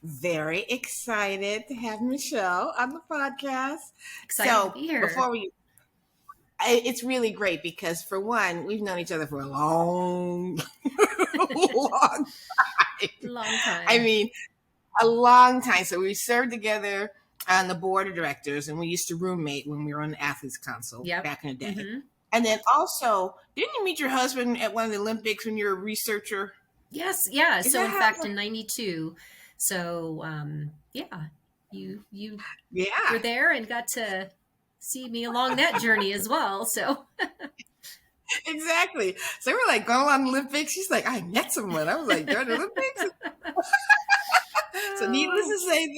Very excited to have Michelle on the podcast. Excited to So be here. before we, it's really great because for one, we've known each other for a long, long time. Long I time. mean, a long time. So we served together on the board of directors, and we used to roommate when we were on the athletes council Yep. back in the day. Mm-hmm. And then also, didn't you meet your husband at one of the Olympics when you were a researcher? Yes. Yeah. Is So that in how? fact, in '92. So yeah, you were Yeah. there and got to see me along that journey as well. So Exactly. So we're like going on the Olympics. She's like, I met someone. I was like, during the Olympics. So needless oh, to say,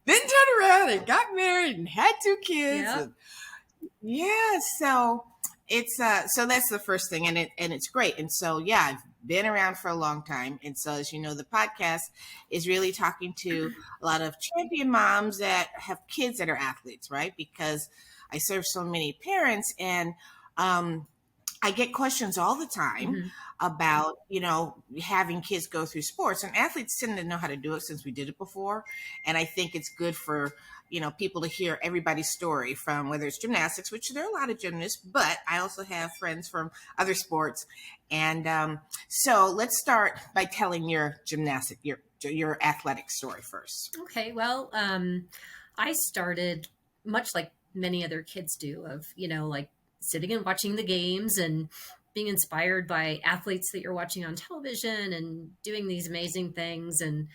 then turned around and got married and had two kids. yeah. And yeah, so so that's the first thing, and it's great. And so yeah, I've been around for a long time. And so as you know, the podcast is really talking to a lot of champion moms that have kids that are athletes, right? Because I serve so many parents and um I get questions all the time Mm-hmm. about, having kids go through sports, and athletes tend to know how to do it since we did it before. And I think it's good for, people to hear everybody's story from whether it's gymnastics, which there are a lot of gymnasts, but I also have friends from other sports. And so let's start by telling your your athletic story first. Okay. Well, I started much like many other kids do, of like sitting and watching the games and being inspired by athletes that you're watching on television and doing these amazing things. And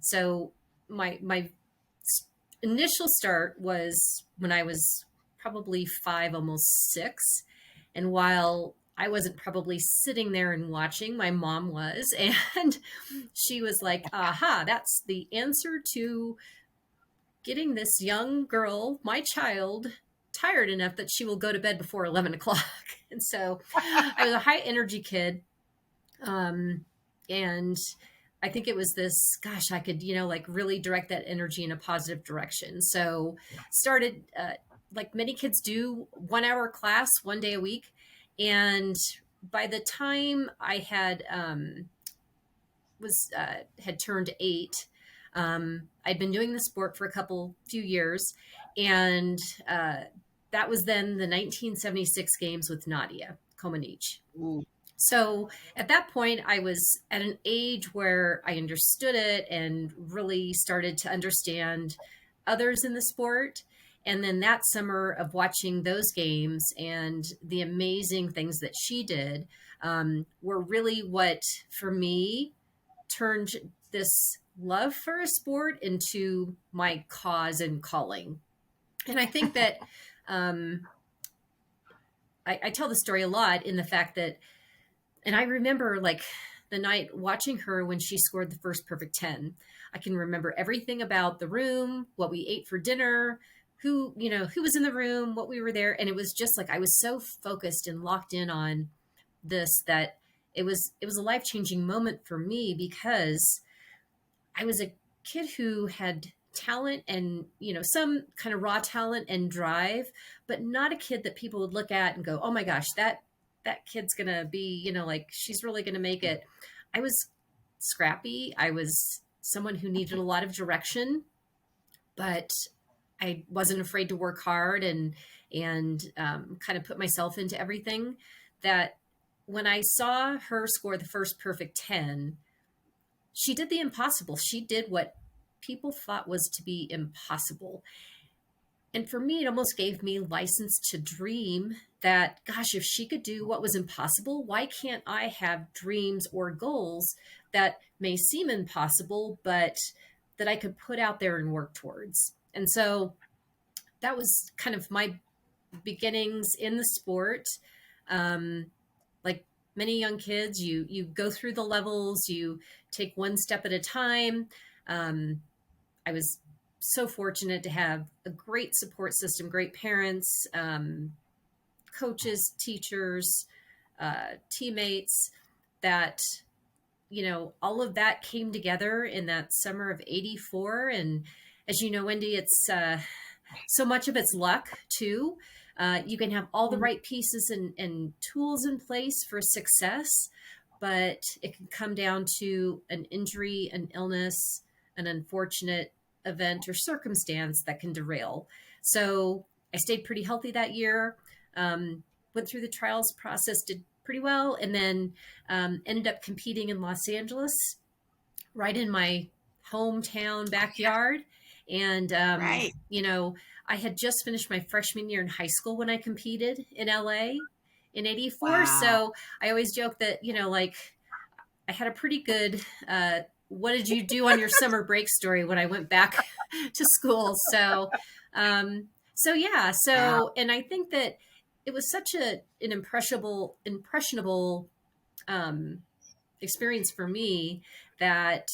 so my initial start was when I was probably 5, almost 6. And while I wasn't probably sitting there and watching, my mom was. And she was like, aha, that's the answer to getting this young girl, my child, tired enough that she will go to bed before 11 o'clock. And so I was a high energy kid. And I think it was this, gosh, I could, like really direct that energy in a positive direction. So started, like many kids do, 1 hour class, 1 day a week. And by the time I had turned 8, I'd been doing the sport for a few years. And that was then the 1976 games with Nadia Comaneci. Ooh. So at that point, I was at an age where I understood it and really started to understand others in the sport. And then that summer of watching those games and the amazing things that she did were really what, for me, turned this love for a sport into my cause and calling. And I think that I tell the story a lot in the fact that, and I remember like the night watching her when she scored the first perfect 10. I can remember everything about the room, what we ate for dinner, who was in the room, what we were there. And it was just like, I was so focused and locked in on this that it was a life-changing moment for me, because I was a kid who had talent and, some kind of raw talent and drive, but not a kid that people would look at and go, oh my gosh, that kid's going to be, like she's really going to make it. I was scrappy. I was someone who needed a lot of direction, but I wasn't afraid to work hard and kind of put myself into everything. That when I saw her score the first perfect 10, she did the impossible. She did what people thought was to be impossible. And for me, it almost gave me license to dream that, gosh, if she could do what was impossible, why can't I have dreams or goals that may seem impossible, but that I could put out there and work towards? And so that was kind of my beginnings in the sport. Like many young kids, you go through the levels, you take one step at a time. I was so fortunate to have a great support system, great parents, coaches, teachers, teammates, that, all of that came together in that summer of '84. And as you know, Wendy, it's so much of it's luck too. You can have all the right pieces and tools in place for success, but it can come down to an injury, an illness, an unfortunate event or circumstance that can derail. So I stayed pretty healthy that year, went through the trials process, did pretty well, and then ended up competing in Los Angeles, right in my hometown backyard. And, Right. I had just finished my freshman year in high school when I competed in LA in 84. Wow. So I always joke that, like, I had a pretty good, what did you do on your summer break story when I went back to school. So yeah. Wow. And I think that it was such an impressionable um, experience for me that,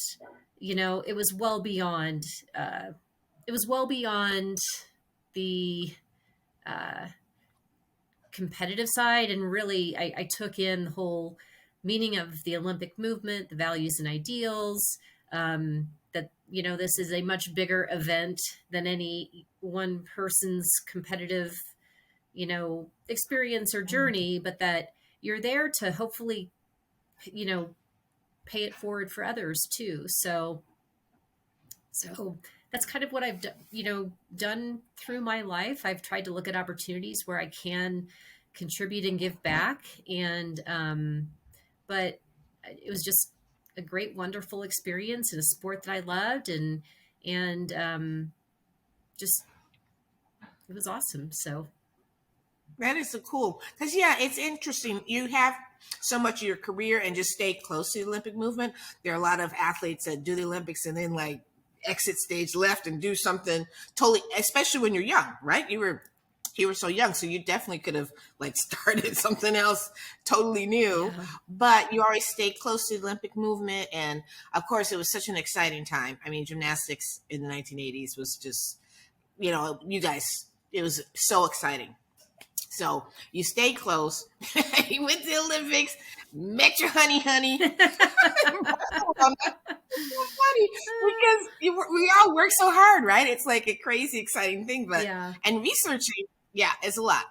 it was well beyond, it was well beyond the uh, competitive side. And really, I took in the whole meaning of the Olympic movement, the values and ideals, that, this is a much bigger event than any one person's competitive, experience or journey, but that you're there to hopefully, you know, pay it forward for others too. So that's kind of what I've done through my life. I've tried to look at opportunities where I can contribute and give back. And, but it was just a great, wonderful experience in a sport that I loved, and just, it was awesome. So That is so cool. Because, yeah, it's interesting. You have so much of your career and just stay close to the Olympic movement. There are a lot of athletes that do the Olympics and then, like, exit stage left and do something totally, especially when you're young, right? You were so young, so you definitely could have, like, started something else totally new, yeah, but you always stayed close to the Olympic movement. And of course, it was such an exciting time. I mean, gymnastics in the 1980s was just, you guys, it was so exciting. So you stay close. You went to the Olympics, met your honey. It's so funny because we all work so hard, right? It's like a crazy, exciting thing, but yeah, and researching, yeah, it's a lot.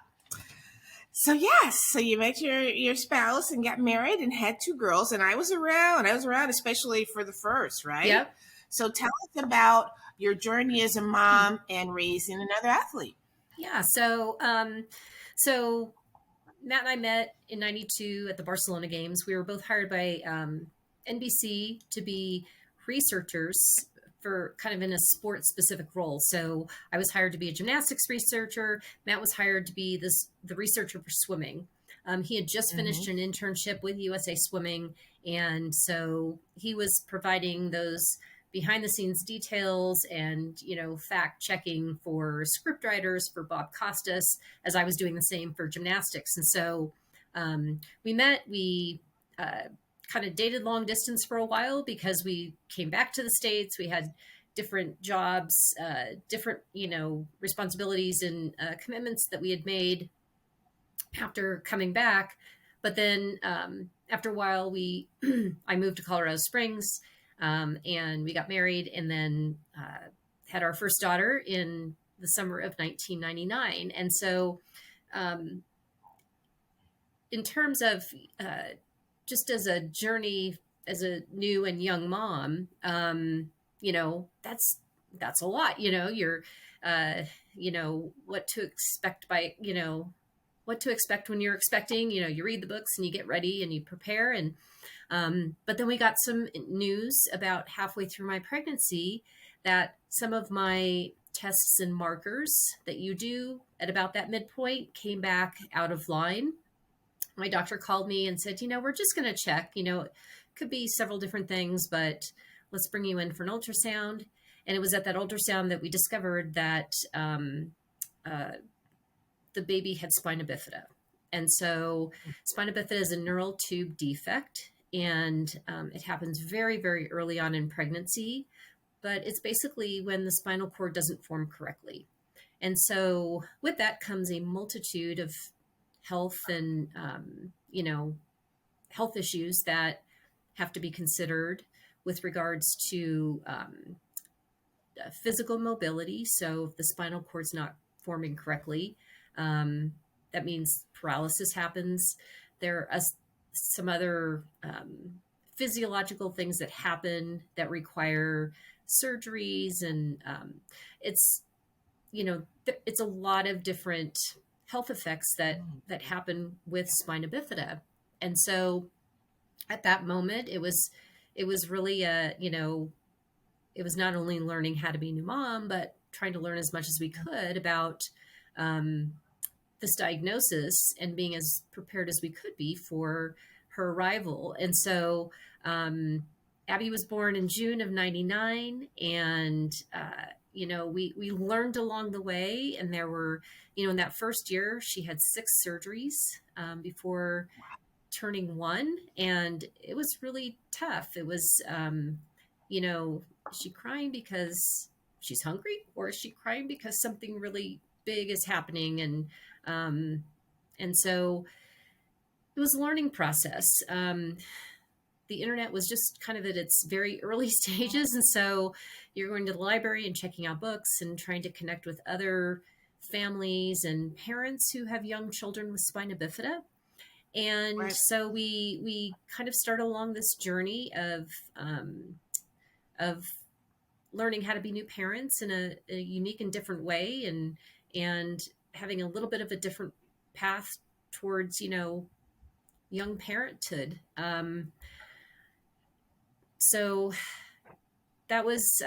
So yes, so you met your spouse and got married and had two girls, and I was around. I was around especially for the first, right? yep. So tell us about your journey as a mom and raising another athlete. Yeah. So Matt and I met in '92 at the Barcelona Games. We were both hired by NBC to be researchers for kind of in a sports specific role. So I was hired to be a gymnastics researcher. Matt was hired to be the researcher for swimming. He had just Mm-hmm. finished an internship with USA Swimming, and so he was providing those behind the scenes details and fact checking for script writers for Bob Costas, as I was doing the same for gymnastics. And so we met. We kind of dated long distance for a while because we came back to the States. We had different jobs, different responsibilities and commitments that we had made after coming back. But then after a while, I moved to Colorado Springs, and we got married, and then had our first daughter in the summer of 1999. And so, in terms of just as a journey as a new and young mom, that's a lot. You're what to expect what to expect when you're expecting. You read the books and you get ready and you prepare. And but then we got some news about halfway through my pregnancy that some of my tests and markers that you do at about that midpoint came back out of line. My doctor called me and said, we're just going to check. It could be several different things, but let's bring you in for an ultrasound. And it was at that ultrasound that we discovered that the baby had spina bifida. And so spina bifida is a neural tube defect, and it happens very, very early on in pregnancy, but it's basically when the spinal cord doesn't form correctly. And so with that comes a multitude of health and, health issues that have to be considered with regards to physical mobility. So if the spinal cord's not forming correctly, that means paralysis happens. There are some other physiological things that happen that require surgeries, and it's it's a lot of different health effects that happen with spina bifida. And so at that moment, it was really it was not only learning how to be a new mom, but trying to learn as much as we could about um, this diagnosis and being as prepared as we could be for her arrival. And so Abby was born in June of 99. And, we learned along the way. And there were, in that first year, she had 6 surgeries before turning 1. And it was really tough. It was, is she crying because she's hungry, or is she crying because something really big is happening? Um, and so it was a learning process. The internet was just kind of at its very early stages. And so you're going to the library and checking out books and trying to connect with other families and parents who have young children with spina bifida. And Right. so we kind of start along this journey of learning how to be new parents in a unique and different way, and having a little bit of a different path towards young parenthood. So that was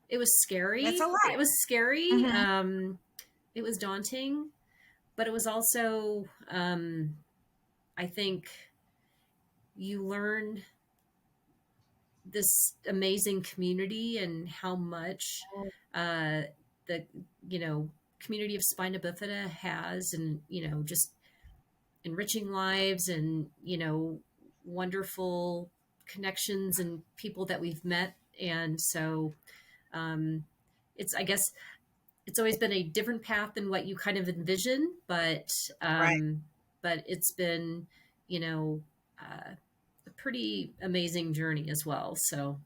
it was scary. That's a lot. It was scary. Mm-hmm. It was daunting, but it was also I think you learn this amazing community and how much the community of spina bifida has, and just enriching lives, and wonderful connections and people that we've met. And so it's, I guess, it's always been a different path than what you kind of envision, but Right. but it's been a pretty amazing journey as well. So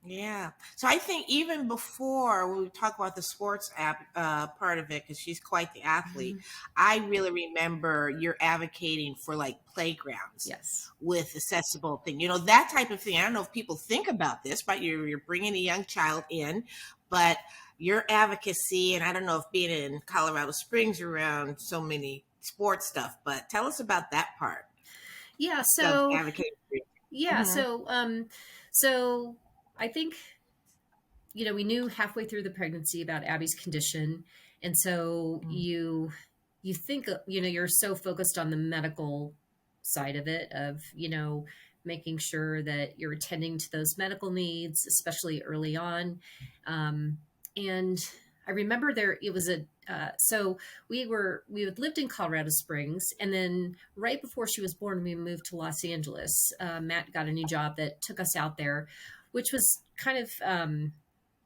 Yeah. So I think even before we talk about the sports part of it, because she's quite the athlete, I really remember you're advocating for like playgrounds yes. with accessible thing, that type of thing. I don't know if people think about this, but you're bringing a young child in, but your advocacy, and I don't know if being in Colorado Springs around so many sports stuff, but tell us about that part Yeah. of So advocating. yeah. Mm-hmm. So I think we knew halfway through the pregnancy about Abby's condition, and so you think you're so focused on the medical side of it, of making sure that you're attending to those medical needs, especially early on. And I remember it was so we had lived in Colorado Springs, and then right before she was born, we moved to Los Angeles. Matt got a new job that took us out there, which was kind of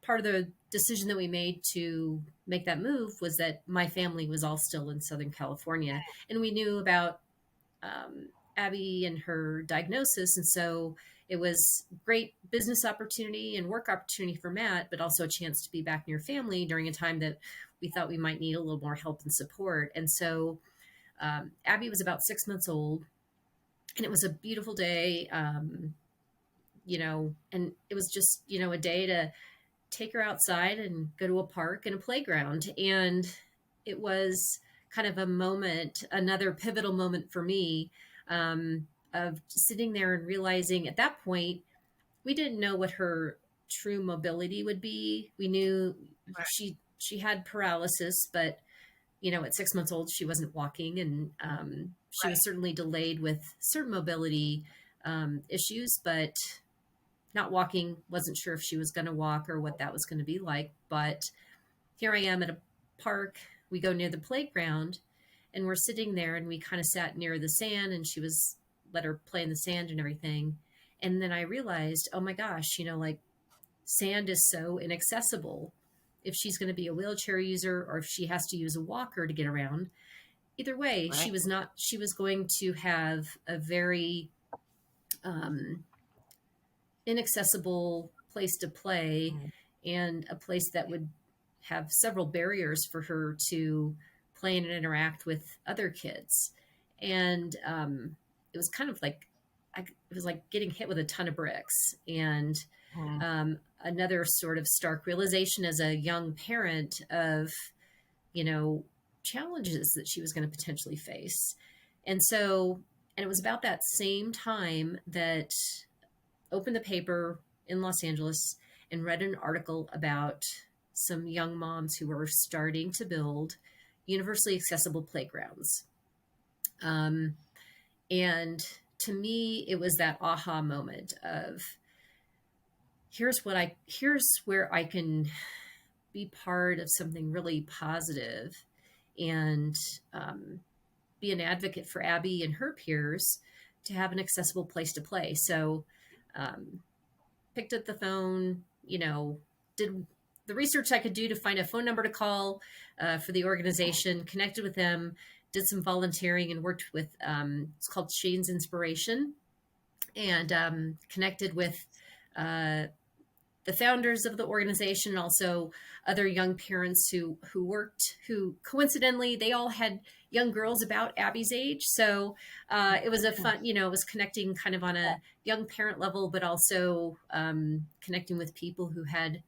part of the decision that we made to make that move, was that my family was all still in Southern California, and we knew about Abby and her diagnosis. And so it was great business opportunity and work opportunity for Matt, but also a chance to be back near family during a time that we thought we might need a little more help and support. And so Abby was about 6 months old, and it was a beautiful day, and it was just, a day to take her outside and go to a park and a playground. And it was kind of a moment, another pivotal moment for me, of sitting there and realizing at that point, we didn't know what her true mobility would be. We knew Right. she had paralysis, but at 6 months old, she wasn't walking, and she was certainly delayed with certain mobility issues, but not walking. Wasn't sure if she was going to walk or what that was going to be like. But here I am at a park. We go near the playground, and we're sitting there, and we kind of sat near the sand, and she was let her play in the sand and everything. And then I realized, oh my gosh, like sand is so inaccessible. If she's going to be a wheelchair user, or if she has to use a walker to get around, either way, Right. she was going to have a very inaccessible place to play, and a place that would have several barriers for her to play and interact with other kids. And it was kind of like it was like getting hit with a ton of bricks. And Mm-hmm. another sort of stark realization as a young parent of, you know, challenges that she was going to potentially face. And so, and it was about that same time that opened the paper in Los Angeles and read an article about some young moms who were starting to build universally accessible playgrounds. Um, and to me, it was that aha moment of here's where I can be part of something really positive and be an advocate for Abby and her peers to have an accessible place to play. So, um, picked up the phone, you know, did the research I could do to find a phone number to call for the organization, connected with them, did some volunteering, and worked with, it's called Shane's Inspiration, and connected with uh, the founders of the organization, and also other young parents who worked, who coincidentally they all had young girls about Abby's age. So it was a fun, you know, it was connecting kind of on a young parent level, but also connecting with people who had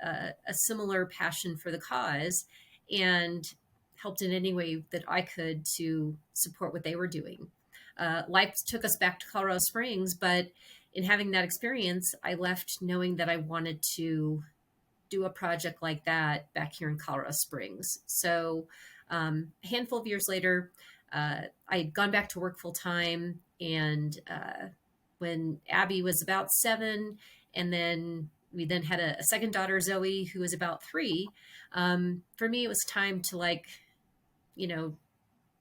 a similar passion for the cause, and helped in any way that I could to support what they were doing. Life took us back to Colorado Springs, but in having that experience, I left knowing that I wanted to do a project like that back here in Colorado Springs. So a handful of years later, I had gone back to work full time. And when Abby was about 7, and then we then had a second daughter, Zoe, who was about 3, for me, it was time to, like, you know,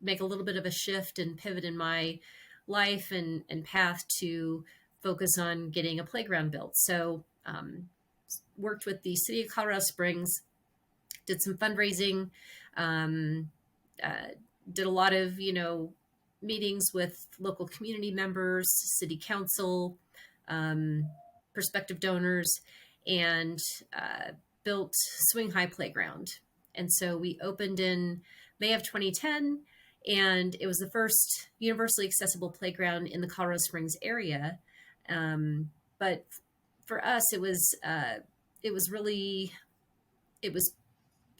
make a little bit of a shift and pivot in my life and path to focus on getting a playground built. So worked with the city of Colorado Springs, did some fundraising, did a lot of, you know, meetings with local community members, city council, prospective donors, and built Swing High Playground. And so we opened in May of 2010, and it was the first universally accessible playground in the Colorado Springs area. But for us, it was really, it was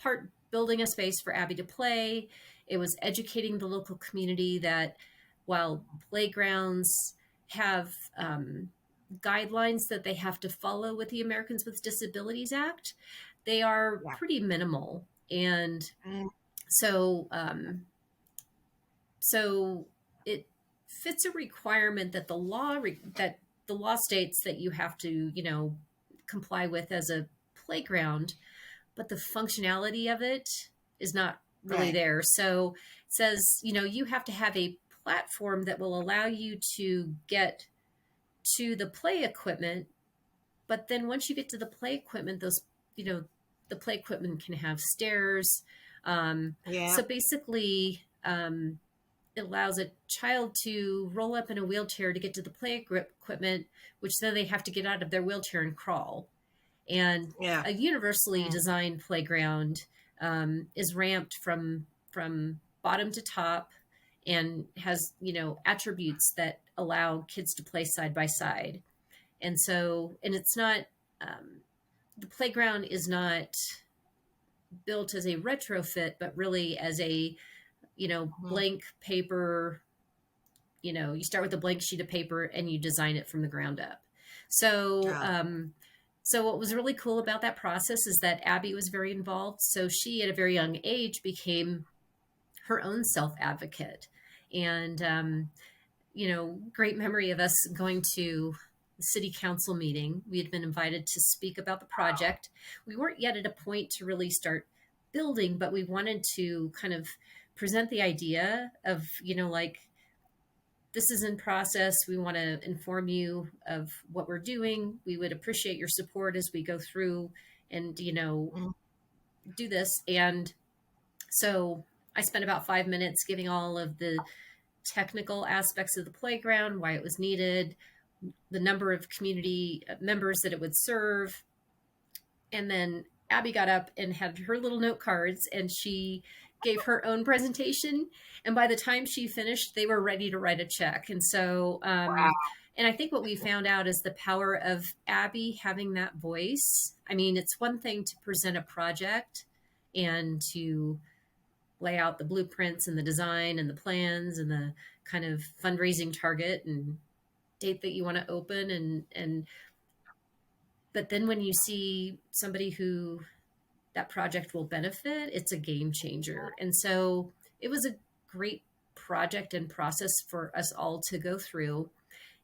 part building a space for Abby to play. It was educating the local community that while playgrounds have guidelines that they have to follow with the Americans with Disabilities Act, they are pretty minimal. And so, so it fits a requirement that the law states that you have to, you know, comply with as a playground, but the functionality of it is not really there. So it says, you know, you have to have a platform that will allow you to get to the play equipment. But then once you get to the play equipment, those, you know, the play equipment can have stairs. So basically, it allows a child to roll up in a wheelchair to get to the play equipment, which then they have to get out of their wheelchair and crawl. And a universally designed playground is ramped from bottom to top, and has, you know, attributes that allow kids to play side by side. And so, and it's not, the playground is not built as a retrofit, but really as a, you know, blank paper, you know, you start with a blank sheet of paper and you design it from the ground up. So, so what was really cool about that process is that Abby was very involved. So she, at a very young age, became her own self-advocate. And, you know, great memory of us going to the city council meeting. We had been invited to speak about the project. We weren't yet at a point to really start building, but we wanted to kind of present the idea of, you know, like, this is in process. We want to inform you of what we're doing. We would appreciate your support as we go through and, you know, do this. And so I spent about 5 minutes giving all of the technical aspects of the playground, why it was needed, the number of community members that it would serve. And then Abby got up and had her little note cards, and she gave her own presentation. And by the time she finished, they were ready to write a check. And so, and And I think what we found out is the power of Abby having that voice. I mean, it's one thing to present a project and to lay out the blueprints and the design and the plans and the kind of fundraising target and date that you want to open, and but then when you see somebody who that project will benefit, it's a game changer. And so it was a great project and process for us all to go through.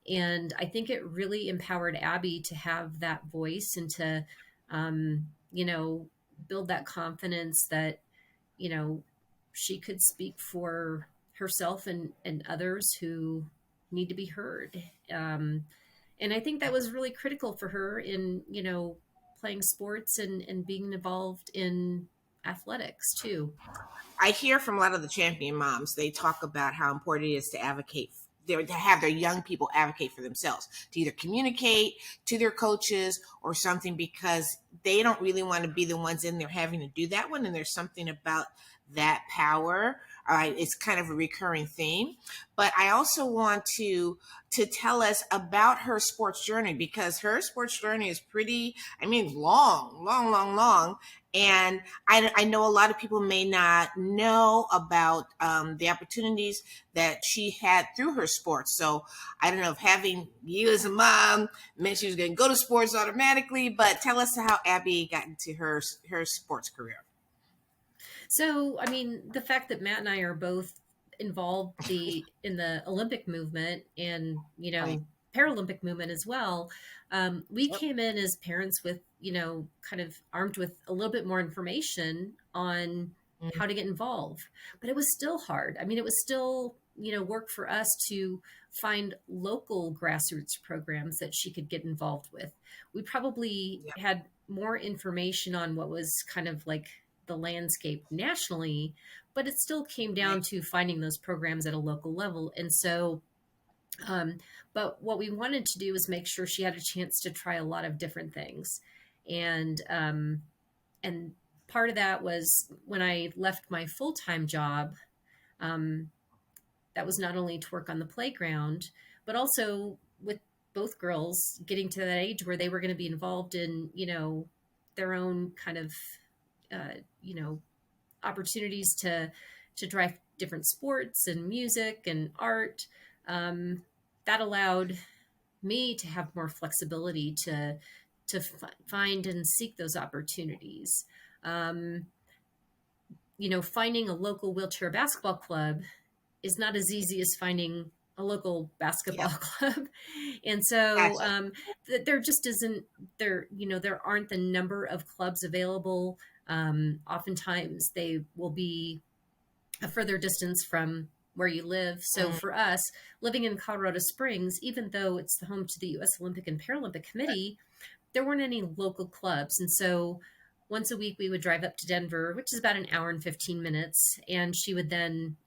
And I think it really empowered Abby to have that voice and to, you know, build that confidence that, you know, she could speak for herself and others who need to be heard. And I think that was really critical for her in, you know, playing sports and being involved in athletics too. I hear from a lot of the champion moms, they talk about how important it is to advocate, to have their young people advocate for themselves, to either communicate to their coaches or something, because they don't really want to be the ones in there having to do that one. And there's something about that power. It's kind of a recurring theme. But I also want to tell us about her sports journey, because her sports journey is pretty, I mean, long, long, long, long. And I know a lot of people may not know about the opportunities that she had through her sports. So I don't know if having you as a mom meant she was going to go to sports automatically, but tell us how Abby got into her sports career. So, I mean, the fact that Matt and I are both involved in the Olympic movement and, you Right. know, Paralympic movement as well, we Yep. came in as parents with, you know, kind of armed with a little bit more information on Mm. how to get involved. But it was still hard. I mean, it was still, you know, work for us to find local grassroots programs that she could get involved with. We probably Yep. had more information on what was kind of like the landscape nationally, but it still came down Right. to finding those programs at a local level. And so, um, but what we wanted to do was make sure she had a chance to try a lot of different things. And part of that was when I left my full-time job, um, that was not only to work on the playground, but also with both girls getting to that age where they were going to be involved in, you know, their own kind of, you know, opportunities to drive different sports and music and art. Um, that allowed me to have more flexibility to find and seek those opportunities. Um, you know, finding a local wheelchair basketball club is not as easy as finding a local basketball Yep. club. And so Gotcha. there just isn't there, you know, there aren't the number of clubs available. Oftentimes they will be a further distance from where you live. So Mm. for us, living in Colorado Springs, even though it's the home to the US Olympic and Paralympic Committee, there weren't any local clubs. And so once a week we would drive up to Denver, which is about an hour and 15 minutes. And she would then,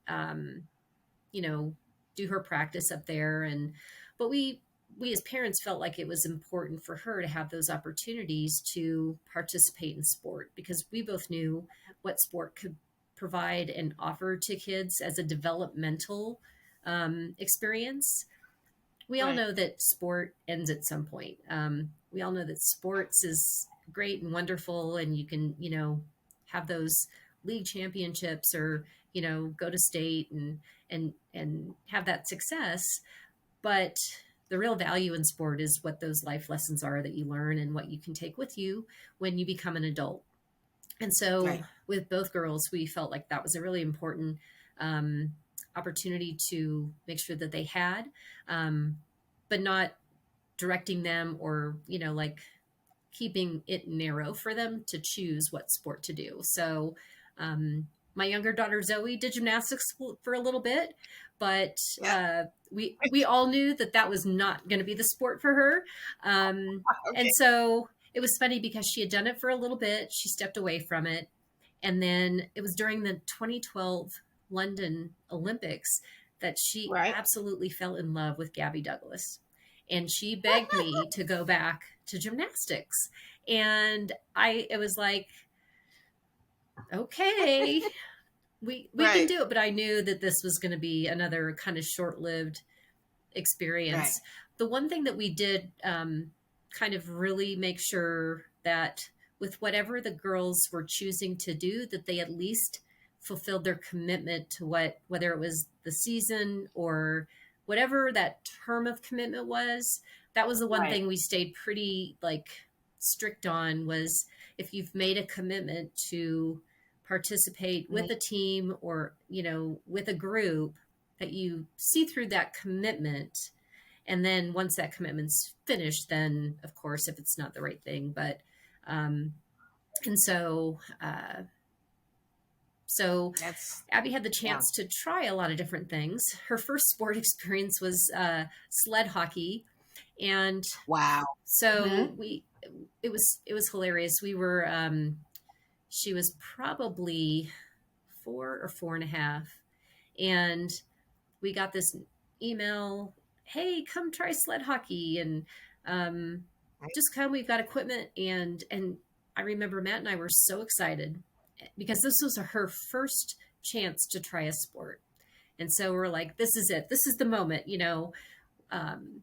you know, do her practice up there. And, but we as parents felt like it was important for her to have those opportunities to participate in sport, because we both knew what sport could provide and offer to kids as a developmental experience. We all Right. know that sport ends at some point. We all know that sports is great and wonderful, and you can, you know, have those league championships or, you know, go to state and have that success. But the real value in sport is what those life lessons are that you learn and what you can take with you when you become an adult. And so Right. with both girls, we felt like that was a really important um, opportunity to make sure that they had, um, but not directing them or, you know, like keeping it narrow for them to choose what sport to do. So my younger daughter Zoe did gymnastics for a little bit, but Yep. we all knew that that was not going to be the sport for her. And Okay. so it was funny because she had done it for a little bit. She stepped away from it. And then it was during the 2012 London Olympics that she Right. absolutely fell in love with Gabby Douglas. And she begged me to go back to gymnastics. And it was like, okay, we can Right. do it. But I knew that this was going to be another kind of short lived Right. experience. the one thing that we did kind of really make sure that with whatever the girls were choosing to do, that they at least fulfilled their commitment to whether it was the season or whatever that term of commitment was. That was the one Right. thing we stayed pretty like strict on, was if you've made a commitment to participate Mm, with a team or, with a group, that you see through that commitment. And then once that commitment's finished, then of course, if it's not the right thing, but, and so that's Abby had the yeah. chance to try a lot of different things. Her first sport experience was sled hockey, and Wow. Hmm. so it was hilarious. We were she was probably 4 or 4.5, and we got this email, hey, come try sled hockey, and um, just come, we've got equipment. And I remember Matt and I were so excited because this was her first chance to try a sport. And so we're like, this is it, this is the moment,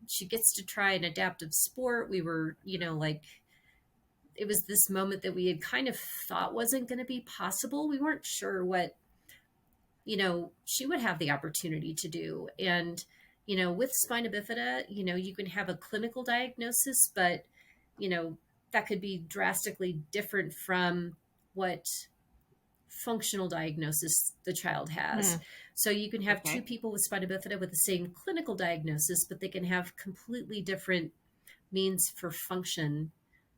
she gets to try an adaptive sport. We were, like, it was this moment that we had kind of thought wasn't going to be possible. We weren't sure what, she would have the opportunity to do. And, with spina bifida, you can have a clinical diagnosis, but, that could be drastically different from what functional diagnosis the child has. Mm, So you can have two okay. people with spina bifida with the same clinical diagnosis, but they can have completely different means for function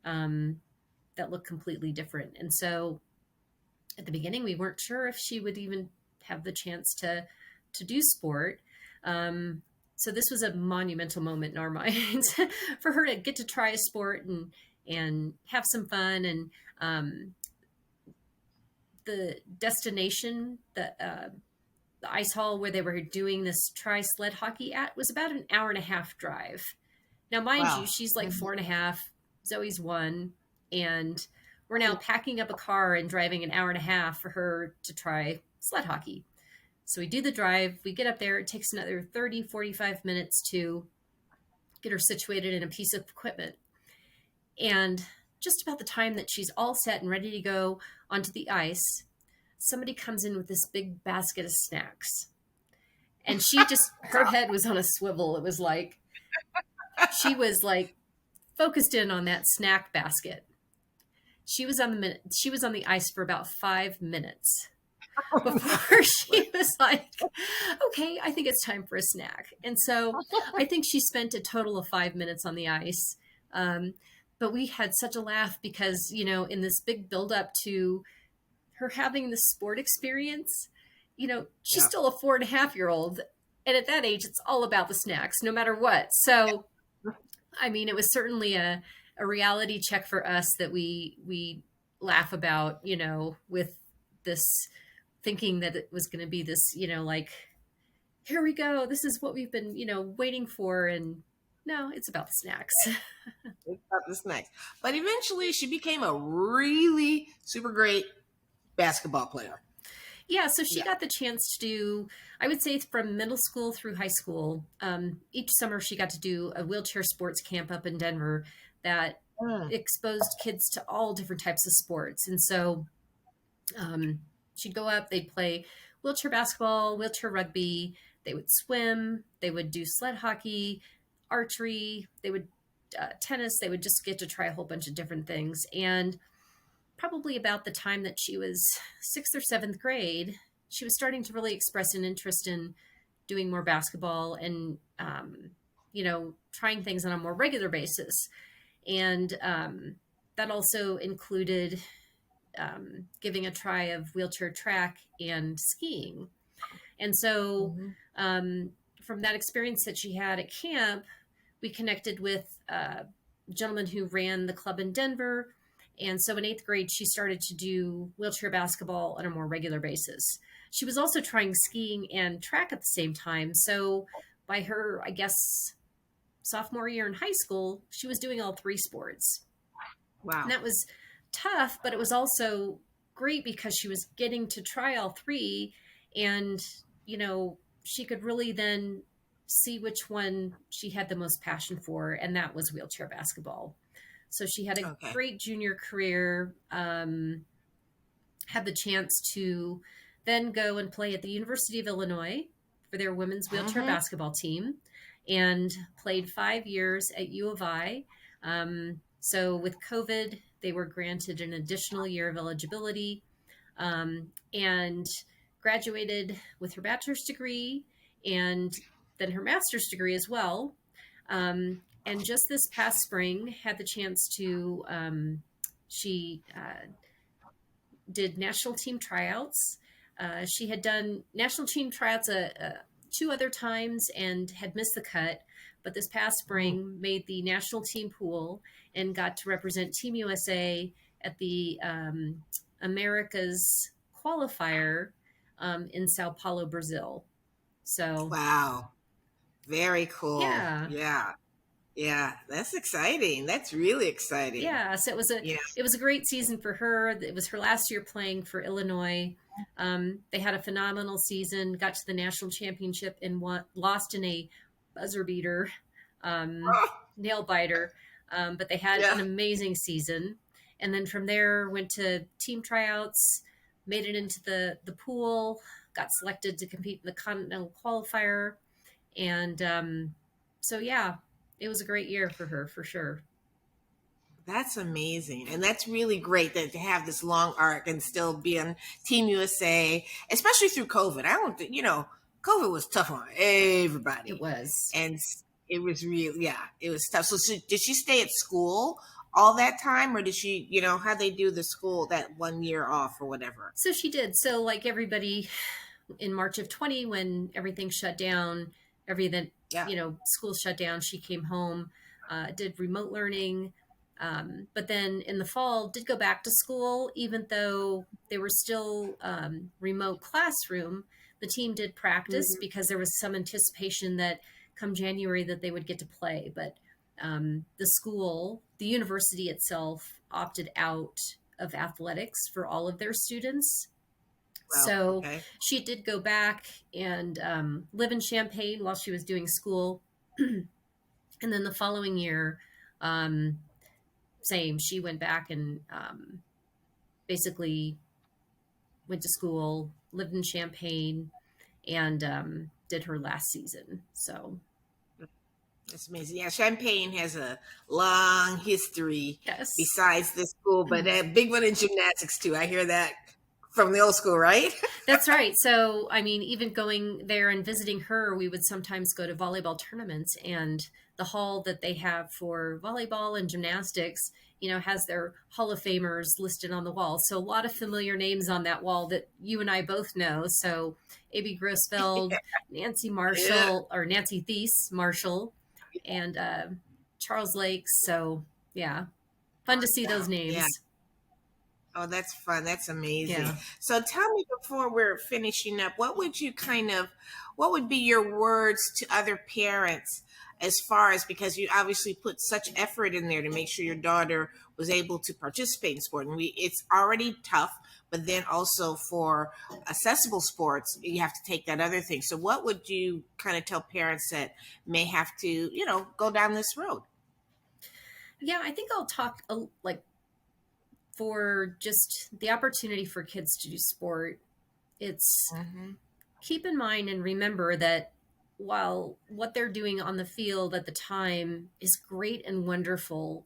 that look completely different. And so at the beginning, we weren't sure if she would even have the chance to do sport. So this was a monumental moment in our minds for her to get to try a sport and have some fun. And the destination, the ice hall where they were doing this try sled hockey at, was about an hour and a half drive. Now, mind you, Wow. she's like Hmm. 4.5, Zoe's 1, and we're now packing up a car and driving an hour and a half for her to try sled hockey. So we do the drive, we get up there, it takes another 30, 45 minutes to get her situated in a piece of equipment. And just about the time that she's all set and ready to go onto the ice, somebody comes in with this big basket of snacks. And she just, her Wow. head was on a swivel. It was like, she was like focused in on that snack basket. She was on the ice for about 5 minutes before she was like, okay, I think it's time for a snack. And so I think she spent a total of 5 minutes on the ice. But we had such a laugh because, in this big buildup to her having this sport experience, she's Yeah. still a 4.5-year-old. And at that age, it's all about the snacks, no matter what. So, I mean, it was certainly a reality check for us that we laugh about, with this, thinking that it was going to be this, like, here we go, this is what we've been, waiting for. And no, it's about the snacks. It's about the snacks. But eventually she became a really super great basketball player. Yeah, so she Yeah. got the chance to do, I would say, from middle school through high school. Each summer she got to do a wheelchair sports camp up in Denver that Mm, exposed kids to all different types of sports. And so she'd go up, they'd play wheelchair basketball, wheelchair rugby, they would swim, they would do sled hockey, archery, they would tennis, they would just get to try a whole bunch of different things. And probably about the time that she was sixth or seventh grade, she was starting to really express an interest in doing more basketball and, trying things on a more regular basis. And that also included giving a try of wheelchair track and skiing. And so mhm. from that experience that she had at camp, we connected with a gentleman who ran the club in Denver. And so in 8th grade, she started to do wheelchair basketball on a more regular basis. She was also trying skiing and track at the same time. So by her, I guess, sophomore year in high school, she was doing all three sports. And Wow. that was tough, but it was also great because she was getting to try all three. And, she could really then see which one she had the most passion for, and that was wheelchair basketball. So she had a Okay. great junior career, had the chance to then go and play at the University of Illinois for their women's wheelchair Mm-hmm. basketball team, and played 5 years at U of I. So with COVID, they were granted an additional year of eligibility, and graduated with her bachelor's degree and then her master's degree as well. And just this past spring, had the chance to, she did national team tryouts. She had done national team tryouts two other times and had missed the cut, but this past spring made the national team pool and got to represent Team USA at the Americas qualifier in Sao Paulo, Brazil. So, Wow. Very cool. yeah, Yeah. Yeah. That's exciting. That's really exciting. yeah. So Yeah. it was a great season for her. It was her last year playing for Illinois. They had a phenomenal season. Got to the national championship and lost in a buzzer beater, um, Oh, nail biter. But they had an yeah. amazing season. And then from there, went to team tryouts, made it into the pool, got selected to compete in the continental qualifier, and so yeah, it was a great year for her for sure. That's amazing. And that's really great that to have this long arc and still be on Team USA, especially through COVID. I don't think, COVID was tough on It everybody. was. And it was really, yeah, it was tough. So did she stay at school all that time, or did she, how they do the school that 1 year off or whatever? So she did. So like everybody in March of 20, when everything shut down, Yeah. school shut down, she came home, did remote learning. But then in the fall, did go back to school, even though they were still remote classroom. The team did practice Mhm. because there was some anticipation that come January that they would get to play. But the university itself opted out of athletics for all of their students. Well, So okay. she did go back and live in Champaign while she was doing school. And then the following year, um, same, she went back and basically went to school, lived in Champaign, and did her last season. So, That's amazing. Yeah, Champaign has a long history yes. besides this school, but a big one in gymnastics too. I hear that from the old school, right? That's right. So, I mean, even going there and visiting her, we would sometimes go to volleyball tournaments, and the hall that they have for volleyball and gymnastics, has their Hall of Famers listed on the wall. So, a lot of familiar names on that wall that you and I both know. So, Abby Grossfeld, Nancy Yeah. Marshall, or Nancy Thies Marshall, and Charles Lakes. So, yeah, fun to see those Wow. Yeah. names. Oh, that's fun. That's amazing. Yeah. So tell me before we're finishing up, what would be your words to other parents as far as, because you obviously put such effort in there to make sure your daughter was able to participate in sport. And it's already tough, but then also for accessible sports, you have to take that other thing. So what would you kind of tell parents that may have to, go down this road? Yeah, I think I'll talk like for just the opportunity for kids to do sport. It's Mm-hmm. keep in mind and remember that while what they're doing on the field at the time is great and wonderful,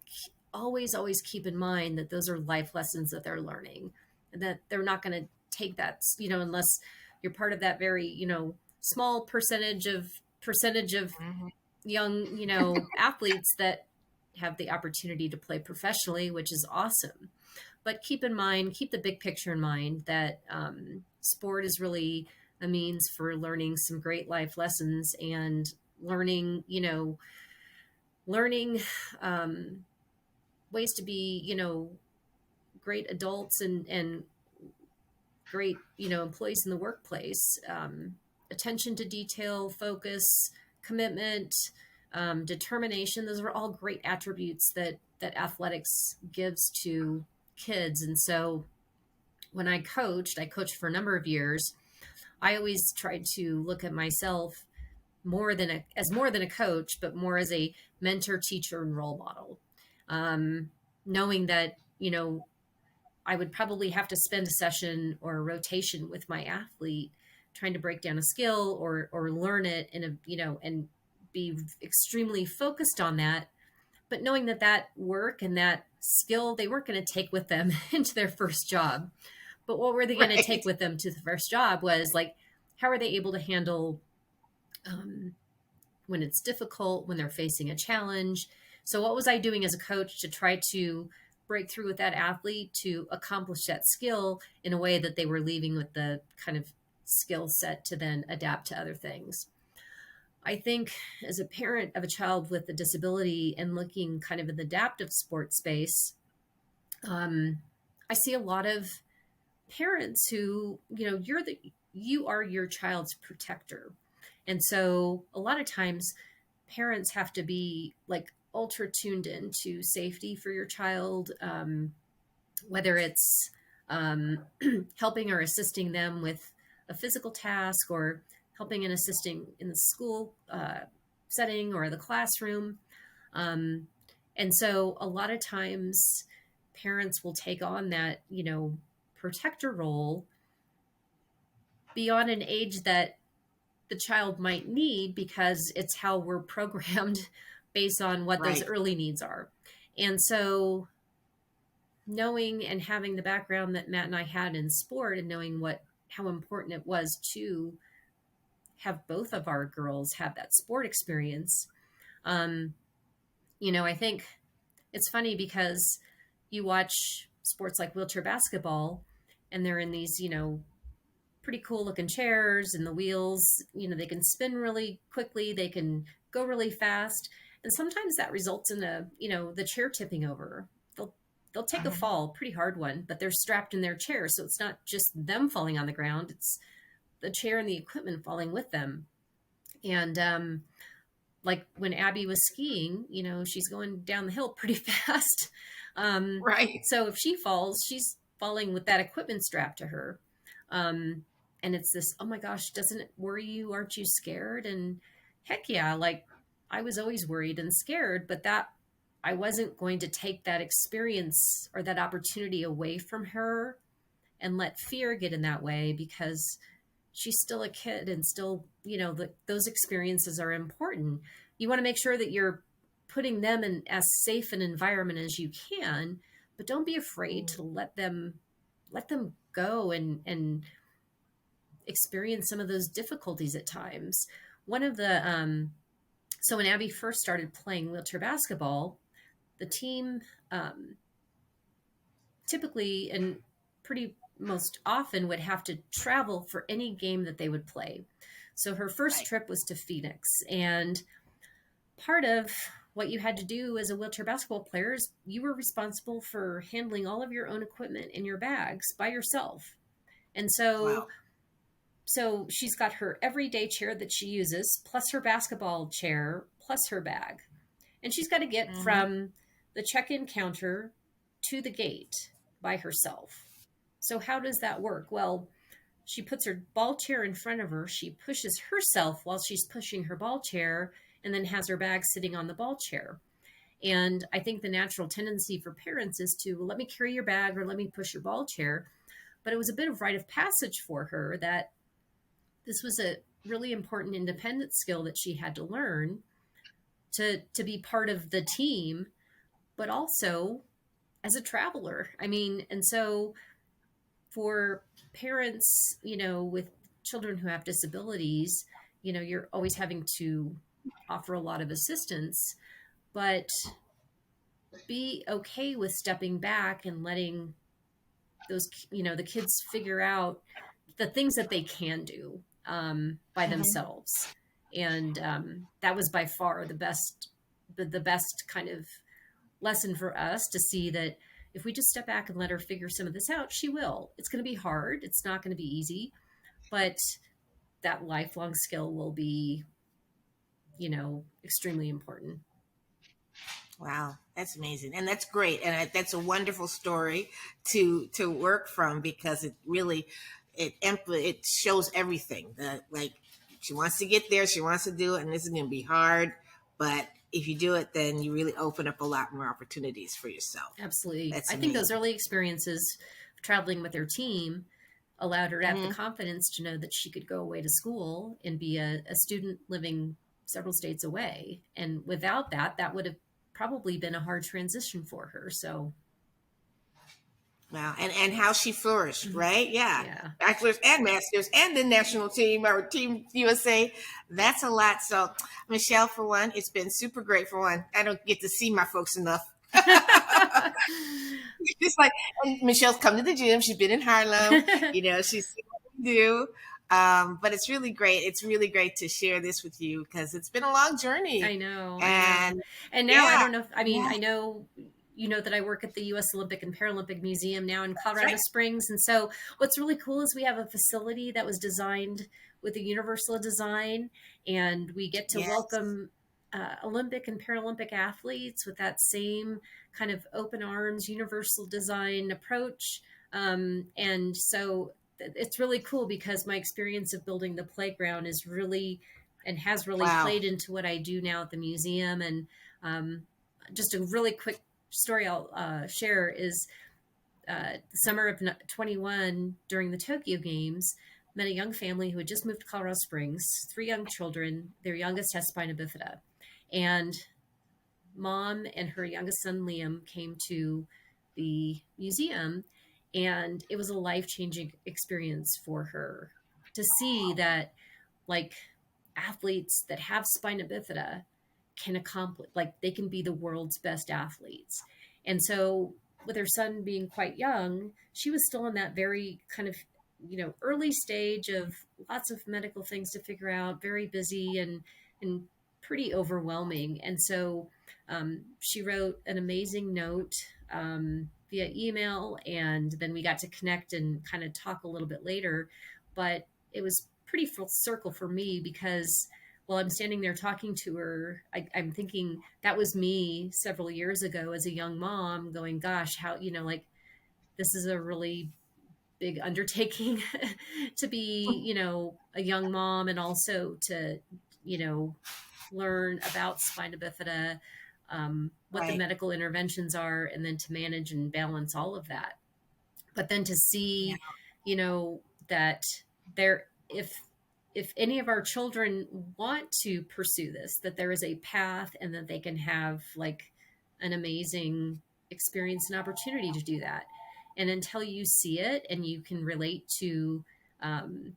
always keep in mind that those are life lessons that they're learning, and that they're not going to take that, unless you're part of that very, small percentage of Mm-hmm. young, athletes that have the opportunity to play professionally, which is awesome. But keep in mind, keep the big picture in mind that sport is really a means for learning some great life lessons and learning um, ways to be, great adults and great, employees in the workplace. Attention to detail, focus, commitment, determination. Those are all great attributes that athletics gives to kids. And so when I coached for a number of years. I always tried to look at myself more than a coach, but more as a mentor, teacher, and role model. Knowing that, I would probably have to spend a session or a rotation with my athlete trying to break down a skill or learn it in a, and be extremely focused on that, but knowing that work and that skill they weren't going to take with them into their first job. But what were they going to take Right. with them to the first job was like, how are they able to handle when it's difficult, when they're facing a challenge? So what was I doing as a coach to try to break through with that athlete to accomplish that skill in a way that they were leaving with the kind of skill set to then adapt to other things? I think as a parent of a child with a disability and looking kind of in the adaptive sports space, I see a lot of parents who, you are your child's protector. And so a lot of times parents have to be like ultra tuned into safety for your child, whether it's helping or assisting them with a physical task or helping and assisting in the school setting or the classroom. And so a lot of times parents will take on that, protector role beyond an age that the child might need because it's how we're programmed based on what those Right. early needs are. And so knowing and having the background that Matt and I had in sport and knowing how important it was to have both of our girls have that sport experience. I think it's funny because you watch sports like wheelchair basketball and they're in these, pretty cool looking chairs and the wheels, they can spin really quickly. They can go really fast. And sometimes that results in the chair tipping over. They'll take a fall, pretty hard one, but they're strapped in their chair. So it's not just them falling on the ground. It's the chair and the equipment falling with them. And like when Abby was skiing, she's going down the hill pretty fast. Right. So if she falls, she's falling with that equipment strapped to her. And it's this, oh my gosh, doesn't it worry you? Aren't you scared? And heck yeah, like I was always worried and scared, but that I wasn't going to take that experience or that opportunity away from her and let fear get in that way because she's still a kid and still, those experiences are important. You want to make sure that you're putting them in as safe an environment as you can, but don't be afraid to let them go and experience some of those difficulties at times. One of the so when Abby first started playing wheelchair basketball, the team typically and pretty most often would have to travel for any game that they would play. So her first Right. trip was to Phoenix, and part of what you had to do as a wheelchair basketball player is you were responsible for handling all of your own equipment in your bags by yourself. And Wow. so she's got her everyday chair that she uses, plus her basketball chair, plus her bag. And she's got to get Mm-hmm. from the check-in counter to the gate by herself. So how does that work? Well, she puts her ball chair in front of her. She pushes herself while she's pushing her ball chair and then has her bag sitting on the ball chair. And I think the natural tendency for parents is to let me carry your bag or let me push your ball chair. But it was a bit of rite of passage for her that this was a really important independent skill that she had to learn to be part of the team, but also as a traveler. I mean, and so for parents, with children who have disabilities, you're always having to offer a lot of assistance, but be okay with stepping back and letting those, the kids figure out the things that they can do by themselves. And that was by far the best kind of lesson for us to see that if we just step back and let her figure some of this out, she will. It's going to be hard. It's not going to be easy, but that lifelong skill will be, extremely important. Wow, that's amazing, and that's great, and that's a wonderful story to work from because it really it shows everything. The like She wants to get there. She wants to do it, and this is going to be hard. But if you do it, then you really open up a lot more opportunities for yourself. Absolutely. That's I think those amazing. early experiences traveling with her team allowed her to have the Mm-hmm. confidence to know that she could go away to school and be a student living several states away. And without that, that would have probably been a hard transition for her. So, Wow, and how she flourished, right? Yeah, yeah, bachelor's and master's, and the national team or Team USA. That's a lot. So, Michelle, for one, it's been super great. For one, I don't get to see my folks enough. Just like, and Michelle's come to the gym. She's been in Harlem. She's seen what we do. But it's really great. It's really great to share this with you because it's been a long journey. I know, I know. And And now I yeah, don't know. I mean, yeah, I know you know that I work at the U.S. Olympic and Paralympic Museum now in that's Colorado right. Springs. And so what's really cool is we have a facility that was designed with a universal design, and we get to Yes. welcome Olympic and Paralympic athletes with that same kind of open arms, universal design approach. And so it's really cool because my experience of building the playground is really and has really Wow. played into what I do now at the museum. And um, just a really quick story I'll share is the summer of 21 during the Tokyo Games, met a young family who had just moved to Colorado Springs, three young children. Their youngest has spina bifida. And mom and her youngest son, Liam, came to the museum, and it was a life changing experience for her to see that, like, athletes that have spina bifida can accomplish, like, they can be the world's best athletes. And so with her son being quite young, she was still in that very kind of, early stage of lots of medical things to figure out, very busy and pretty overwhelming. And so she wrote an amazing note via email, and then we got to connect and kind of talk a little bit later. But it was pretty full circle for me because while I'm standing there talking to her, I'm thinking that was me several years ago as a young mom going, gosh, how, like, this is a really big undertaking to be, a young mom, and also to, you know, learn about spina bifida, what the Right. medical interventions are, and then to manage and balance all of that. But then to Yeah. see, that there, if any of our children want to pursue this, that there is a path and that they can have like an amazing experience and opportunity to do that. And until you see it and you can relate to, um,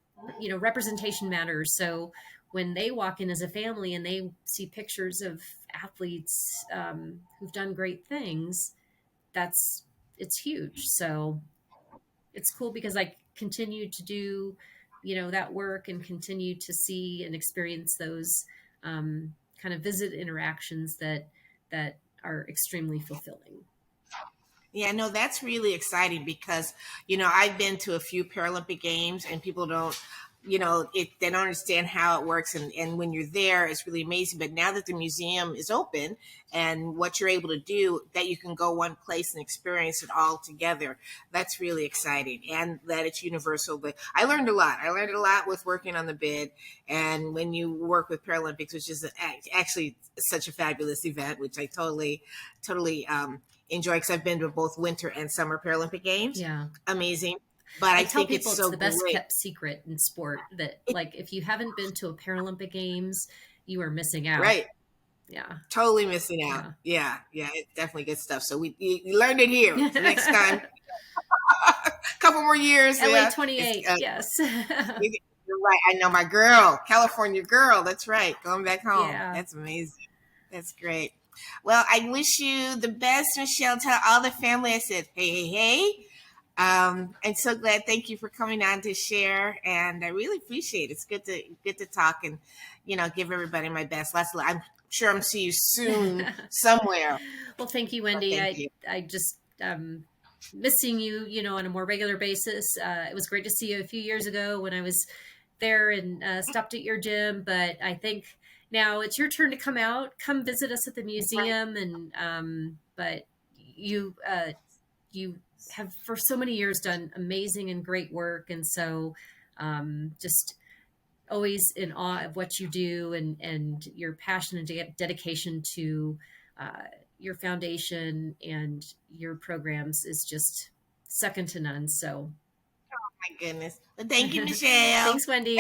representation matters. So when they walk in as a family and they see pictures of athletes who've done great things, that's it's huge. So it's cool because I continue to do, that work and continue to see and experience those kind of visit interactions that are extremely fulfilling. Yeah, no, that's really exciting because, I've been to a few Paralympic games and people don't, they don't understand how it works. And when you're there, it's really amazing. But now that the museum is open and what you're able to do, that you can go one place and experience it all together, that's really exciting. And that it's universal. But I learned a lot. I learned a lot with working on the bid. And when you work with Paralympics, which is actually such a fabulous event, which I totally enjoy because I've been to both winter and summer Paralympic games. Yeah. Amazing. But I I tell think people it's it's so the best great. kept secret in sport that, It, like, if you haven't been to a Paralympic Games, you are missing out. right. Yeah. Totally missing out. Yeah. Yeah. Yeah. It's definitely good stuff. So you learned it here. So next time, a couple more years. LA Yeah. It's, 28. Yes. you're right. I know my girl, California girl. That's right. Going back home. Yeah. That's amazing. That's great. Well, I wish you the best, Michelle. Tell all the family I said, hey, hey, hey. I'm so glad. Thank you for coming on to share, and I really appreciate it. It's good to talk and give everybody my best. I'm sure I'm see you soon somewhere. Well, thank you, So Wendy. thank I you. I just miss seeing you, on a more regular basis. It was great to see you a few years ago when I was there and stopped at your gym. But I think now it's your turn to come visit us at the Right. museum. And but you have for so many years done amazing and great work, and so just always in awe of what you do, and your passion and dedication to your foundation and your programs is just second to none. So My goodness. Well, thank you, Michelle. thanks, Wendy.